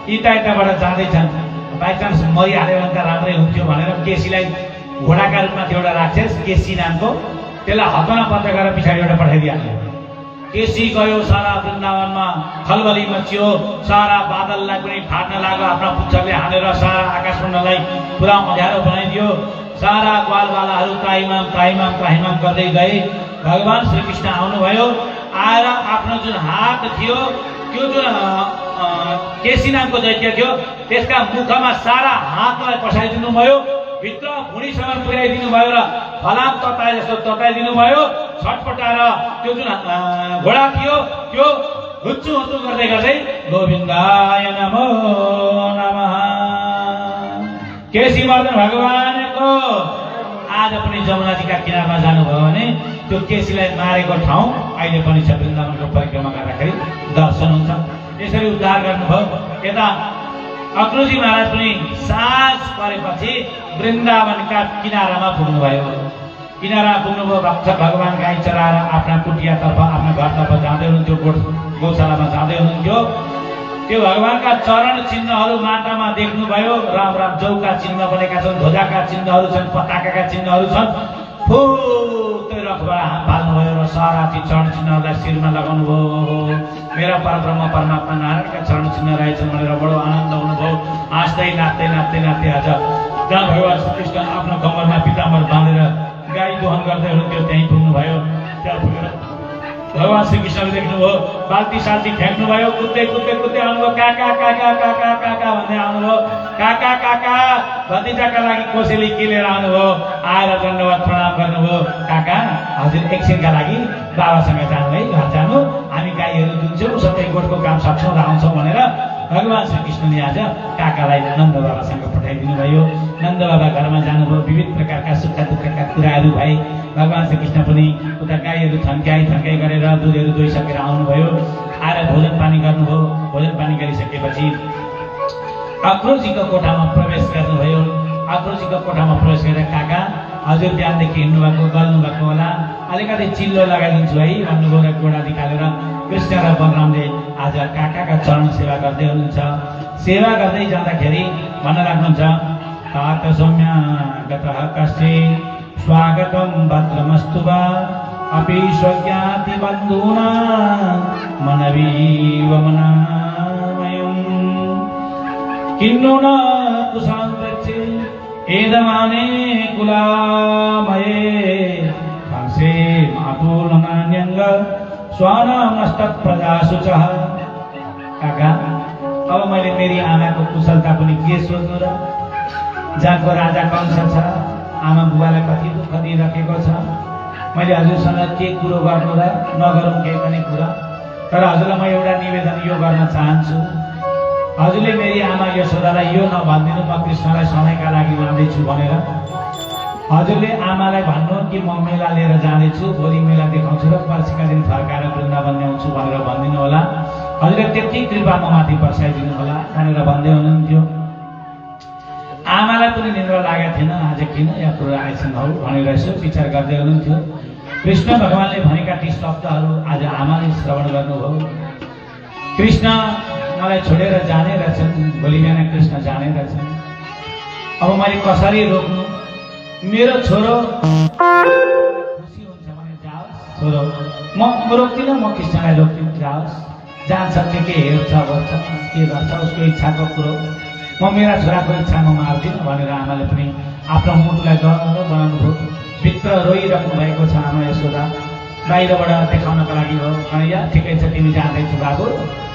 यताबाट जाँदैछन्, बाइचान्स मरिहाल्यो भने त राम्रै हुन्थ्यो भनेर केसीलाई घोडाका रूपमा थियो एउटा राक्षस केसी नामको, त्यसलाई हतमा पत्र गरेर पछाडिबाट पठाइदिइहाल्यो। केसी गयो, सारा वृन्दावनमा खलबली मचियो, सारा बादललाई पनि फाट्न लाग्यो, आफ्ना पुच्छरले हानेर सारा आकाशमण्डललाई पुरा अँध्यारो बनाइदियो। सारा ग्वालबालाहरू त्राहिमाम त्राहिमाम त्राहिमाम गर्दै गए। भगवान श्रीकृष्ण आउनुभयो, आएर आफ्नो जुन हात थियो, त्यो जुन केसी नामको दैत्य थियो, त्यसका मुखमा सारा हातलाई पसाइदिनु भयो, भित्र भुँडीसम्म पुर्याइदिनु भयो र फलाम तताए जस्तो तताइदिनु भयो। छटपटाएर त्यो जुन घोडा थियो त्यो हुच्चु हुच्चु गर्दै गर्दै गोविन्दाय नमो नमः, केसी मर्दन भगवानको आज पनि जमुनाजीका किनारमा जानुभयो भने त्यो केसीलाई मारेको ठाउँ अहिले पनि छ। वृन्दावनको परिक्रमा गर्दाखेरि दर्शन हुन्छ। यसरी उद्धार गर्नुभयो। यता अक्रूरजी महाराज पनि साँझ परेपछि वृन्दावनका किनारामा पुग्नुभयो। किनारा पुग्नुभयो, भगवान गाई चराएर आफ्ना कुटियातर्फ, आफ्ना घरतर्फ जाँदै हुनुहुन्थ्यो, गौशालामा जाँदै हुनुहुन्थ्यो। त्यो भगवानका चरण चिन्हहरू माटामा देख्नुभयो। राम राम जौका चिन्ह बनेका छन्, ध्वजाका चिन्हहरू छन्, पताकाका चिन्हहरू छन्। फुत्तै रथबाट हात फाल्नुभयो र सारा ती चरण चिन्हहरूलाई शिरमा लगाउनु भयो। मेरा परब्रह्म परमात्मा नारायणका चरण चिन्ह रहेछन् भनेर बडो आनन्द हुनुभयो। हाँस्दै नाच्दै नाच्दै नाच्दै आज जहाँ भगवान श्रीकृष्ण आफ्नो कमरमा पिताम्बर बाँधेर गाई दोहन गर्दै हुनुहुन्थ्यो त्यहीँ पुग्नुभयो। त्यहाँ पुगेर भगवान श्रीकृष्णले देख्नुभयो, बाल्टी साल्टी फ्याँक्नुभयो, कुद्दै कुद्दै कुद्दै आउनुभयो। काका काका काका काका भन्दै आउनुभयो। काका काका भतिजाका लागि कोसेली के लिएर आउनुभयो? आएर दण्डवत प्रणाम गर्नुभयो। काका हजुर एकछिनका लागि बाबासँग जानु है, घर जानु, हामी गाईहरू दुन्छौँ, सबै गोठको काम सक्छौँ र आउँछौँ भनेर भगवान श्रीकृष्णले आज काकालाई नन्द बाबासँग पठाइदिनु भयो। नन्द बाबा घरमा जानुभयो। विविध प्रकारका सुख दुःखका कुराहरू भए। भगवान श्रीकृष्ण पनि उता गाईहरू थन्काइ गरेर दुधहरू दुहिसकेर आउनुभयो। आएर भोजन पानी गर्नुभयो। भोजन पानी गरिसकेपछि अक्रूरजीको कोठामा प्रवेश गर्नुभयो। अक्रूरजीको कोठामा प्रवेश गरेर काका हजुर बिहानदेखि हिँड्नुभएको, गल्नुभएको होला, अलिकति चिल्लो लगाइदिन्छु है भन्नुभयो र गोडा निकालेर कृष्ण र बलरामले आज काकाका चरण सेवा गर्दै हुनुहुन्छ। सेवा गर्दै जाँदाखेरि भन्न लाग्नुहुन्छ, तात सौम्य गतः कश्चित् स्वागतं भद्रमस्तु वा अपि स्वज्ञाति बन्धूना मनवीव मनामयम् किन्नु न कुशलं वृक्षे एदमाने कुलामये हंसे मातुर्नान्यङ्ग स्वानामस्तत् प्रजासुचः। काका अब मैले मेरी आमाको कुशलता पनि के सोध्नु र? जहाँको राजा कंस छ, आमा बुबालाई कति दुःख दिइराखेको छ। मैले हजुरसँग के कुरो गर्नु र नगरौँ केही पनि कुरा, तर हजुरलाई म एउटा निवेदन यो गर्न चाहन्छु। हजुरले मेरी आमा यशोदालाई यो नभनिदिनु म कृष्णलाई समयका लागि लाँदैछु भनेर। हजुरले आमालाई भन्नु कि म मेला लिएर जाँदैछु, भोलि मेला देखाउँछु र पर्सिका दिन फर्काएर वृन्दावन ल्याउँछु भनेर भनिदिनु होला। हजुरले त्यति कृपा म माथि बर्साइदिनु होला भनेर भन्दै हुनुहुन्थ्यो। आमालाई पनि निन्द्रा लागेको थिएन, आज किन या कुरो आएछन् हौ भनेर यसो विचार गर्दै हुनुहुन्थ्यो। कृष्ण भगवानले भनेका ती शब्दहरू आज आमाले श्रवण गर्नुभयो। कृष्ण मलाई छोडेर जाने रहेछन्, भोलि बिहान कृष्ण जाने रहेछन्। अब मैले कसरी रोक्नु? मेरो छोरो खुसी हुन्छ भने जाओस्, छोरो म रोक्दिनँ, म कृष्णलाई रोक्दिनँ, जाओस्, जान्छ के हेर्छ गर्छ के गर्छ उसको इच्छाको कुरो, म मेरा छोराको इच्छा म मार्दिनँ भनेर आमाले पनि आफ्नो मुटुलाई डर बनाउनु भयो। भित्र रोइराख्नु भएको छ आमा यशोदा। बाहिरबाट देखाउनको लागि हो भने या ठिकै छ तिमी जाँदैछु बाबु,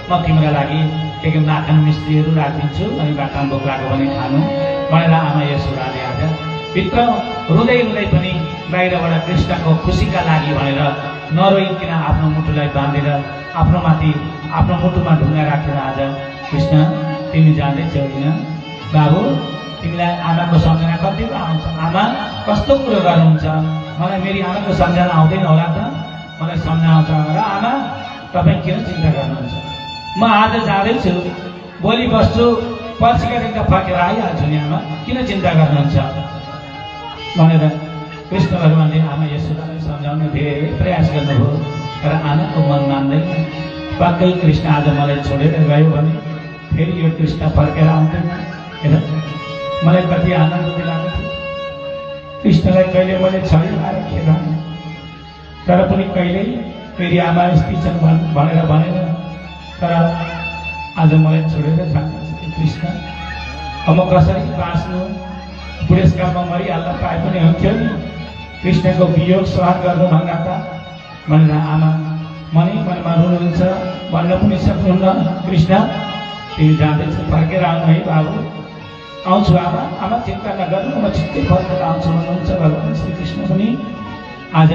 म तिम्रो लागि के माखन मिस्टीहरू राखिदिन्छु, अनि बाटोमा भोक लाग्यो भने खानु भनेर आमा यशोदाले आज भित्र रुँदै रुँदै पनि बाहिरबाट कृष्णको खुसीका लागि भनेर नरोइकन आफ्नो मुटुलाई बाँधेर आफ्नो माथि आफ्नो मुटुमा ढुङ्गा राखेर आज कृष्ण तिमी जाँदैछौ किन बाबु, तिमीलाई आमाको सम्झना कति आउँछ? आमा कस्तो कुरो गर्नुहुन्छ? मलाई मेरी आमाको सम्झना आउँदैन होला त? मलाई सम्झाउँछ र आमा तपाईँ किन चिन्ता गर्नुहुन्छ? म आज जाँदैछु, भोलि बस्छु, पर्सिका दिन त फर्केर आइहाल्छु नि आमा, किन चिन्ता गर्नुहुन्छ भनेर कृष्ण भगवानले आमा यशोदालाई सम्झाउन धेरै प्रयास गर्नुभयो। तर आमाको मन मान्दैन। पक्कै कृष्ण आज मलाई छोडेर गयो भने फेरि यो कृष्ण फर्केर आउँदैन। हेर मलाई कति आनन्द दिलाएको थियो। कृष्णलाई कहिले मैले छडी मारेर खेदाएँ, तर पनि कहिल्यै फेरि आमा यस्तै छन् भनेर भनेन। तर आज मलाई छोडेर जान्छ कृष्ण। अब म कसरी बाँच्नु? बुढेसकालमा मरिहाल्न पाए पनि हुन्थ्यो नि, कृष्णको वियोग सहन गर्नुभन्दा त भनेर आमा मनमा रुनुहुन्छ। भन्न पनि सक्नुहुन्न, कृष्ण तिमी जाँदैछ, फर्केर आउनु है बाबु। आउँछु आमा, आमा चिन्ता नगर्नु, म छिट्टै फर्केर आउँछु भन्नुहुन्छ भगवान् श्रीकृष्ण पनि। आज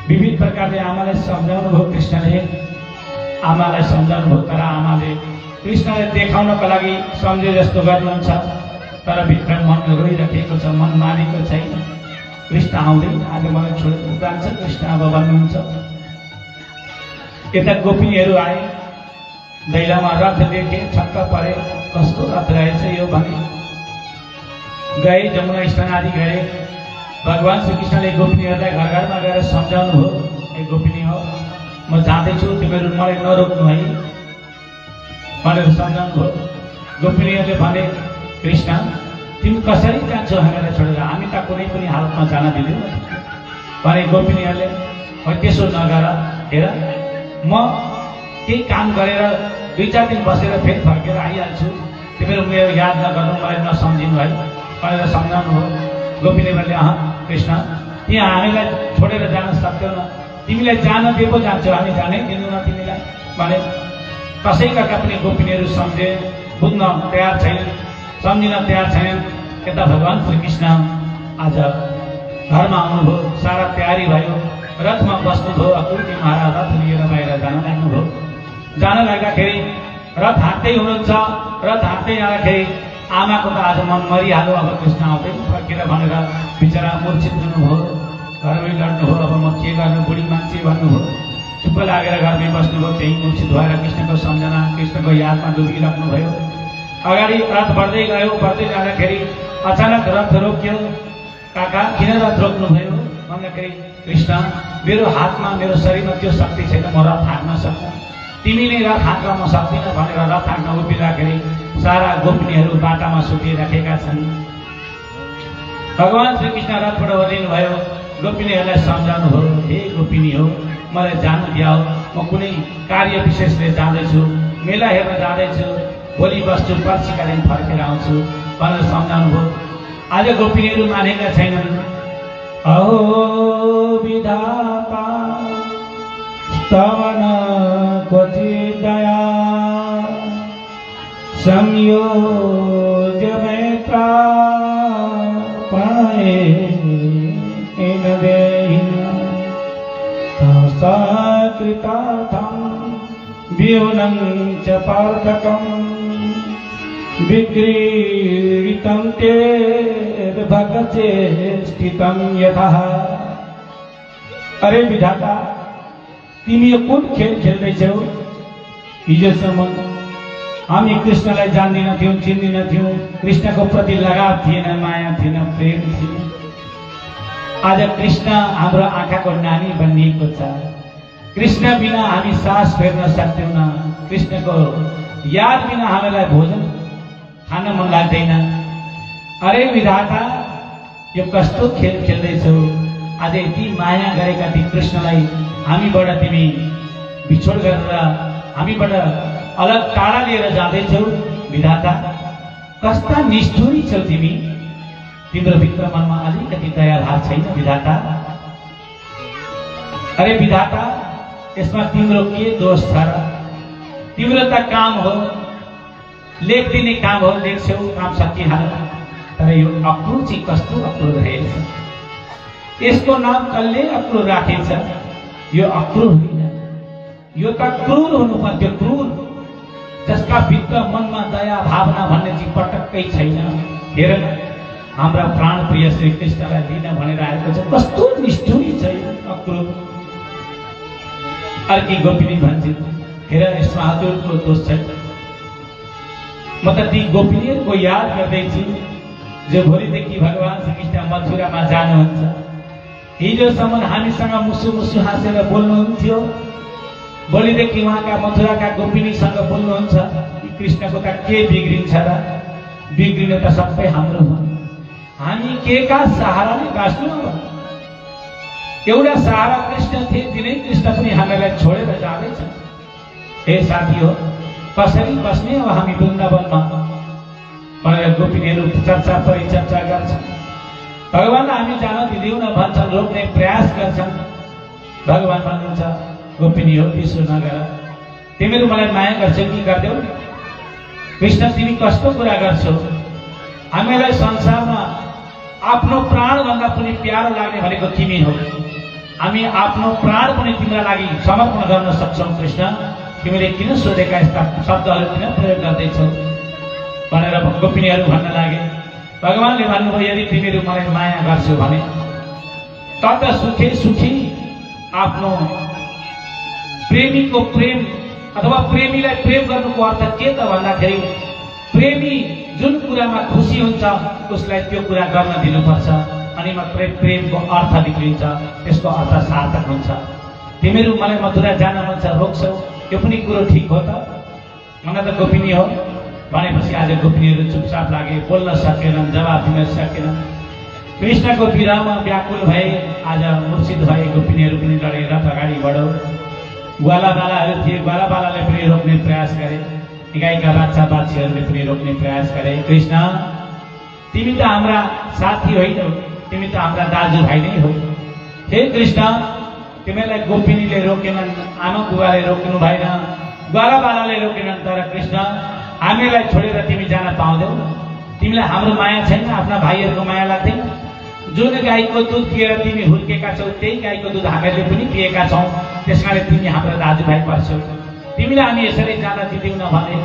विविध प्रकारले आमालाई सम्झाउनु भयो कृष्णले, आमालाई सम्झाउनु भयो। तर आमाले कृष्णलाई देखाउनको लागि सम्झे जस्तो गर्नुहुन्छ, तर भित्र मन रोइराखेको छ, मन मानेको छैन। कृष्ण आउँदैन, आज मलाई छोडेर जान्छ कृष्ण अब भन्नुहुन्छ। यता गोपिनीहरू आए, दैलामा रथ देखे, छक्क परे, कस्तो रथ रहेछ यो भने गए, जमुना स्नान आदि गए। भगवान् श्रीकृष्णले गोपिनीहरूलाई घर घरमा गएर सम्झाउनु हो, ए गोपिनी हो म जाँदैछु, तिमीहरू मलाई नरोक्नु है भनेर सम्झाउनु हो। गोपिनीहरूले भने कृष्ण तिमी कसरी जान्छौ हामीलाई छोडेर? हामी त कुनै पनि हालतमा जान दिँदैनौँ भने गोपिनीहरूले त्यसो नगर, हेर म केही काम गरेर 2-4 दिन बसेर फेरि फर्केर आइहाल्छु, तिमीहरू मेरो याद नगर्नु, मलाई नसम्झिनु है भनेर सम्झाउनु हो। गोपिनीहरूले कृष्ण त्यहाँ हामीलाई छोडेर जान सक्दैनौ, तिमीलाई जान दिएको जान्छौ, हामी जानै दिँदैनौँ तिमीलाई भने। कसैका पनि गोपिनीहरू सम्झे, बुझ्न तयार छैन, सम्झिन तयार छैनन्। यता भगवान् श्रीकृष्ण आज घरमा आउनुभयो, सारा तयारी भयो, रथमा बस्नुभयो। अकुर्ती महाराज रथ लिएर बाहिर जान लाग्नुभयो। जान लाग्दाखेरि रथ हाँक्दै हुनुहुन्छ। रथ हाँक्दै जाँदाखेरि आमाको त आज मन मरिहाल्यो, अब कृष्ण आउँदैन फर्केर भनेर बिचरा मूर्छित हुनुभयो, घरमै लड्नुभयो। अब म के गर्नु, बुढी मान्छे भन्नुभयो। चुप्प लागेर घरमै बस्नुभयो। त्यही मूर्छित भएर कृष्णको सम्झना, कृष्णको यादमा डुबिराख्नुभयो। अगाडि रथ बढ्दै गयो, बढ्दै जाँदाखेरि अचानक रथ रोक्यो। काका किन रथ रोक्नुभयो भन्दाखेरि कृष्ण मेरो हातमा, मेरो शरीरमा त्यो शक्ति छैन, म रथ हाँक्न सक्छु, तिमीले रथ हाँक्न म सक्दिनँ भनेर रथ हाँक्न उभिँदाखेरि सारा गोपिनीहरू बाटामा सुतिराखेका छन्। भगवान् श्रीकृष्ण रथबाट ओर्लिनु भयो। गोपिनीहरूलाई सम्झाउनु भयो, हे गोपिनी हो मलाई जानु दियाऊ, म कुनै कार्य विशेषले जाँदैछु, मेला हेर्न जाँदैछु, भोलि बस्छु, पर्सिका दिन फर्केर आउँछु भनेर सम्झाउनु भयो। आज गोपिनीहरू मानेका छैनन्। अहो विधाता स्तवन क्वचित् दया संयोज मैत्रा पण इन देहि कृतार्थं व्यूनं च पार्थकं विक्रीडितं तेर्भगचेष्टितं यतः। अरे विधाता, तिमी यो कुन खेल खेल्दैछौ? हिजोसम्म हामी कृष्णलाई जान्दिनथ्यौँ, चिन्दिनथ्यौँ, कृष्णको प्रति लगाव थिएन, माया थिएन, प्रेम थिएन। आज कृष्ण हाम्रो आँखाको नानी बनिएको छ। कृष्ण बिना हामी सास फेर्न सक्दैनौँ। कृष्णको याद बिना हामीलाई भोजन खान मन लाग्दैन। अरे विधाता, यो कस्तो खेल खेल्दैछौ? आज यति माया गरेका ती कृष्णलाई हामीबाट तिमी बिछोड गरेर हामीबाट अलग टाढा लिएर जाँदैछौ। विधाता, कस्ता निष्ठुरी छौ तिमी। तिम्रो भित्र मनमा अलिकति दया भाव छैन विधाता। अरे विधाता, यसमा तिम्रो के दोष छ र? तिम्रो त काम हो, लेखदिने काम हो, लेख्छौ, काम सकिहाल्छ। तर यो अक्रूर चाहिँ कस्तो अक्रूर रहेछ? यसको नाम कसले अक्रूर राखेछ? यो अक्रूर होइन, यो त क्रूर हुनुपर्थ्यो, क्रूर, जसका भित्र मनमा दया भावना भन्ने चाहिँ पटक्कै छैन। हेर न, हाम्रा प्राण प्रिय श्री कृष्णलाई लिन भनेर आएको छ। कस्तो निष्ठुरी छ यो अक्रूर। अर्की गोपिनी भन्छन्, हेर यसमा हजुरको दोष छैन। म त ती गोपिनीहरूको याद गर्दैछु जो भोलिदेखि भगवान श्री कृष्ण मथुरामा जानुहुन्छ। हिजोसम्म हामीसँग मुसु मुसु हाँसेर बोल्नुहुन्थ्यो, भोलिदेखि उहाँका मथुराका गोपिनीसँग बोल्नुहुन्छ। कृष्णको त के बिग्रिन्छ र? बिग्रिनु त सबै हाम्रो हो। हामी के का सहाराले बाँच्नु? एउटा सहारा कृष्ण थिए, तिनै कृष्ण पनि हामीलाई छोडेर जाँदैछ। हे साथी हो, कसरी बस्ने अब हामी वृन्दावनमा भनेर गोपिनीहरू चर्चा परिचर्चा गर्छन्। भगवानलाई हामी जान दिँदैनौँ भन्छन्, रोक्ने प्रयास गर्छन्। भगवान भन्नुहुन्छ, गोपिनी हो, रिस नगर, तिमीहरू मलाई माया गर्छौ कि गर्दैनौ? कृष्ण, तिमी कस्तो कुरा गर्छौ? हामीलाई संसारमा आफ्नो प्राणभन्दा पनि प्यारो लाग्ने भनेको तिमी हो। हामी आफ्नो प्राण पनि तिमीलाई लागि समर्पण गर्न सक्छौँ। कृष्ण, तिमीले किन सोधेका यस्ता शब्दहरू किन प्रयोग गर्दैछौ भनेर गोपिनीहरू भन्न लागे। भगवानले भन्नुभयो, यदि तिमीहरू मलाई माया गर्छौ भने त सुखी सुखी आफ्नो प्रेमीको प्रेम अथवा प्रेमीलाई प्रेम गर्नुको अर्थ के त भन्दाखेरि, प्रेमी जुन कुरामा खुसी हुन्छ उसलाई त्यो कुरा गर्न दिनुपर्छ, अनि मात्रै प्रेमको अर्थ निक्लिन्छ, त्यसको अर्थ सार्थक हुन्छ। तिमीहरू मलाई मथुरा जान मन छ, रोक्छौ, यो पनि कुरो ठिक हो त? मन त गोपिनी हो भनेपछि आज गोपिनीहरू चुपचाप लागे, बोल्न सकेनन्, जवाब दिन सकेनन्। कृष्णको विरहमा व्याकुल भए, आज मूर्छित भए। गोपिनीहरू पनि लडेर अगाडि बढो। ग्वालाबालाहरू थिए, ग्वालाबालाले पनि रोक्ने प्रयास गरे, गाईका बाछा बाछीहरूले पनि रोक्ने प्रयास गरे। कृष्ण, तिमी त हाम्रा साथी होइनौ, तिमी त हाम्रा दाजुभाइ नै हो। हे कृष्ण, तिमीलाई गोपिनीले रोकेनन्, आमा बुबाले रोक्नु भएन, ग्वालाबालाले रोकेनन्, तर कृष्ण हामीलाई छोडेर तिमी जान पाउँदैनौ। तिमीलाई हाम्रो माया छैन? आफ्ना भाइहरूको माया लाग्दैन? जुन गाईको दुध पिएर तिमी हुर्केका छौ, त्यही गाईको दुध हामीहरूले पनि पिएका छौँ, त्यसकारण तिमी हाम्रो दाजुभाइ पर्छौ। तिमीलाई हामी यसरी जान दिँदैनौँ भने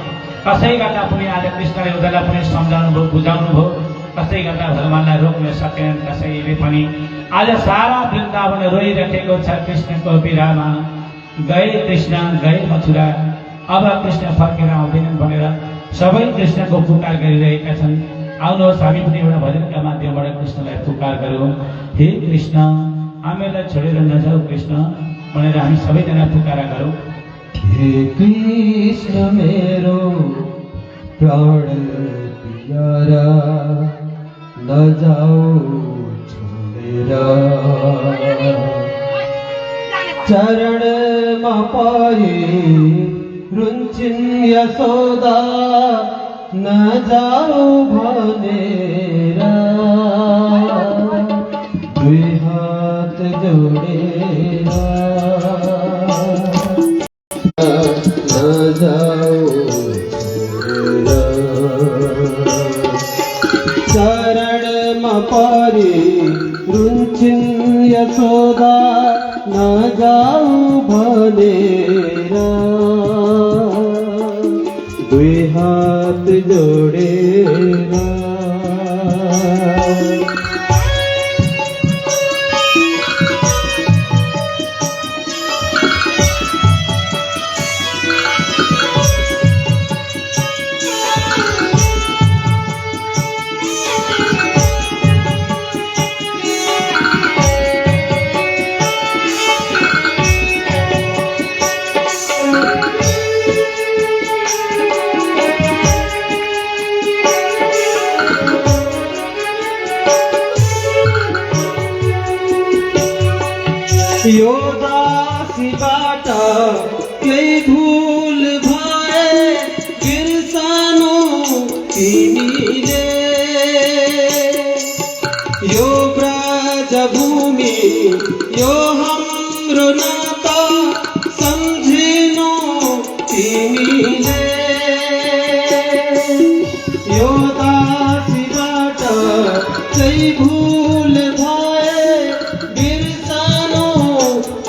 कसै गर्दा पनि आज कृष्णले उनीहरूलाई पनि सम्झाउनु भयो, बुझाउनु भयो। कसै गर्दा भगवानलाई रोक्न सकेनन् कसैले पनि। आज सारा वृन्दावन रोइरहेको छ कृष्णको विरहमा। गए कृष्ण, गए मथुरा, अब कृष्ण फर्केर आउँदैनन् भनेर सबै कृष्णको पुकार गरिरहेका छन्। आउनुहोस्, हामी पनि एउटा भजनका माध्यमबाट कृष्णलाई पुकार गरौँ। हे कृष्ण, हामीलाई छोडेर नजाऊ कृष्ण भनेर हामी सबैजना पुकारा गरौँ। हे कृष्ण मेरो प्राण प्यारा, न जाओ छोडेर। चरणमा परे रुन्छिन् यशोदा, न जाऊ भनेर। दुई हात जोडेर न जाऊ छोडेर। चरणमा परे जोड़े यो दासी बाटा कई भूल भाए गिरसानो तिमीले यो ब्रज भूमि यो हाम्रो नाता सम्झिनु तिमीले यो दासी बाटा कई भूल भाए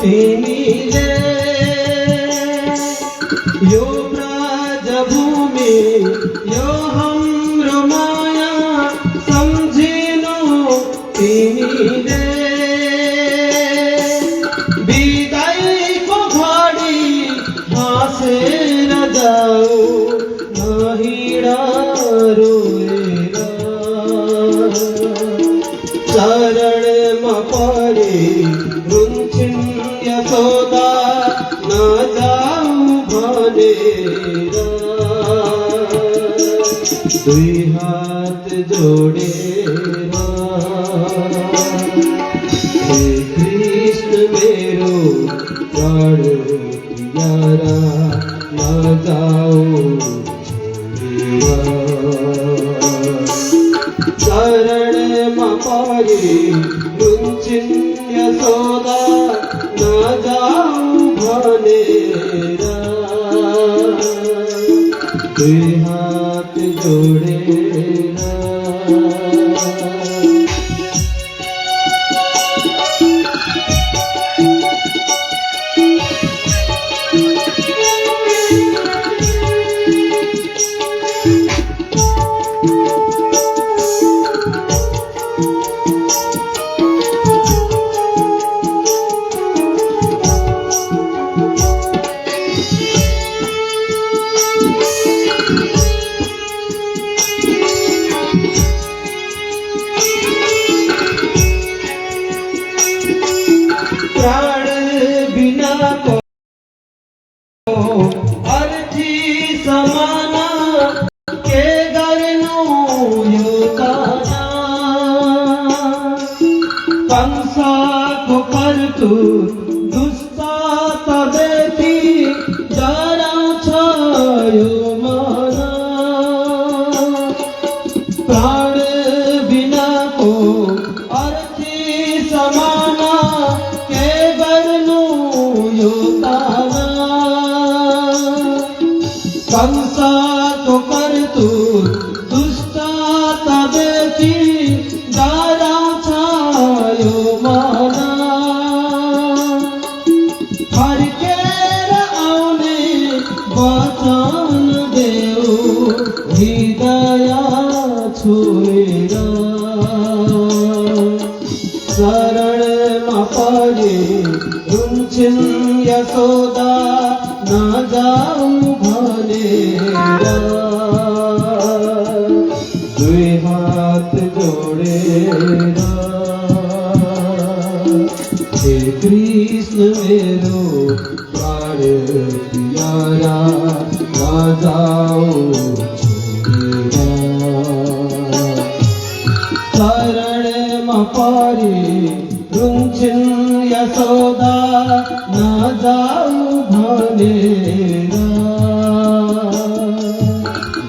तिमीले यो ब्रज भूमि यो हाम्रो माया सम्झिनु तिमीले बिदाईको घडी हाँसेर जाऊ नहिँडा रोएर चरणमा परे रुन्छिन् यशोदा नजाऊ भनेर दुई हात जोडेर हे कृष्ण मेरो प्राण प्यारा नजाऊ चरणमा परे रुन्छिन् यशोदा नजाऊ भनेर दुई हात जोडेर प्राण बिना को अर्थी समाना के गर्नु यो काना कंसाको कर्तु दुष्टा तदेखि डराउँछ यो मना प्राण बिनाको अर्थी समाना कंसाको कर्तु दुष्टा तदेखि डराउँछ यो मना फर्केर आउने वचन देऊ हृदय छोएर शरणमा परे रुन्छिन् यशोदा नजाऊ भनेर दुई हात जोडेर हे कृष्ण मेरो प्राण प्यारा नजाऊ शरणमा परे रुन्छिन् यशोदा नजाऊ भनेर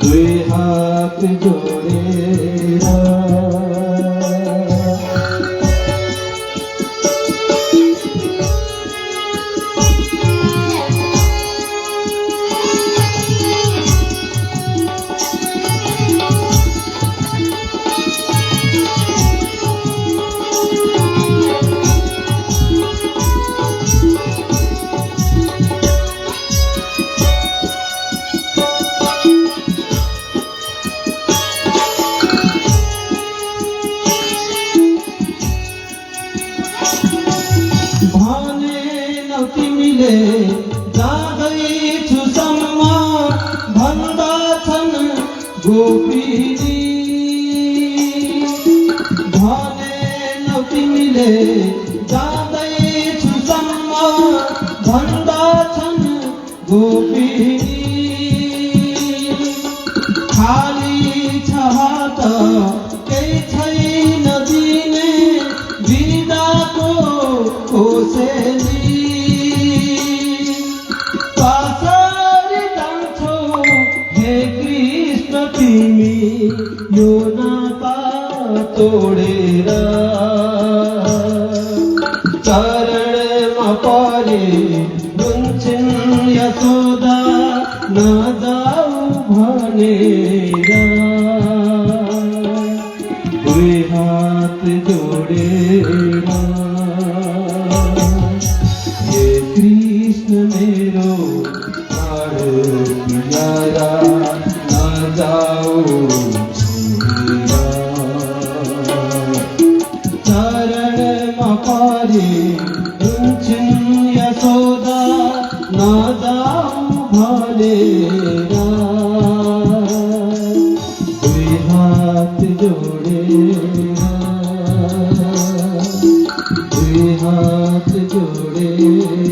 दुई हात जोडेर तिमीले जाँदैछु सम्म भन्दछन् गोपीजी भनेनौ तिमीले जाँदैछु सम्म भन्दछन् गोपीजी खाली छ हात केही छैन दिने बिदाको कोसेली कसरी जान्छौ हे कृष्ण तिमी यो नाता तोडेर चरणमा परे रुन्छन् यशोदा नजाऊ भनेर दुई हात जोडेर हे कृष्ण मेरो प्यारा नजाऊ चरणमा परे रुन्छन् यशोदा नजाऊ भनेर दुई हात जोडेर दुई हात जोडेर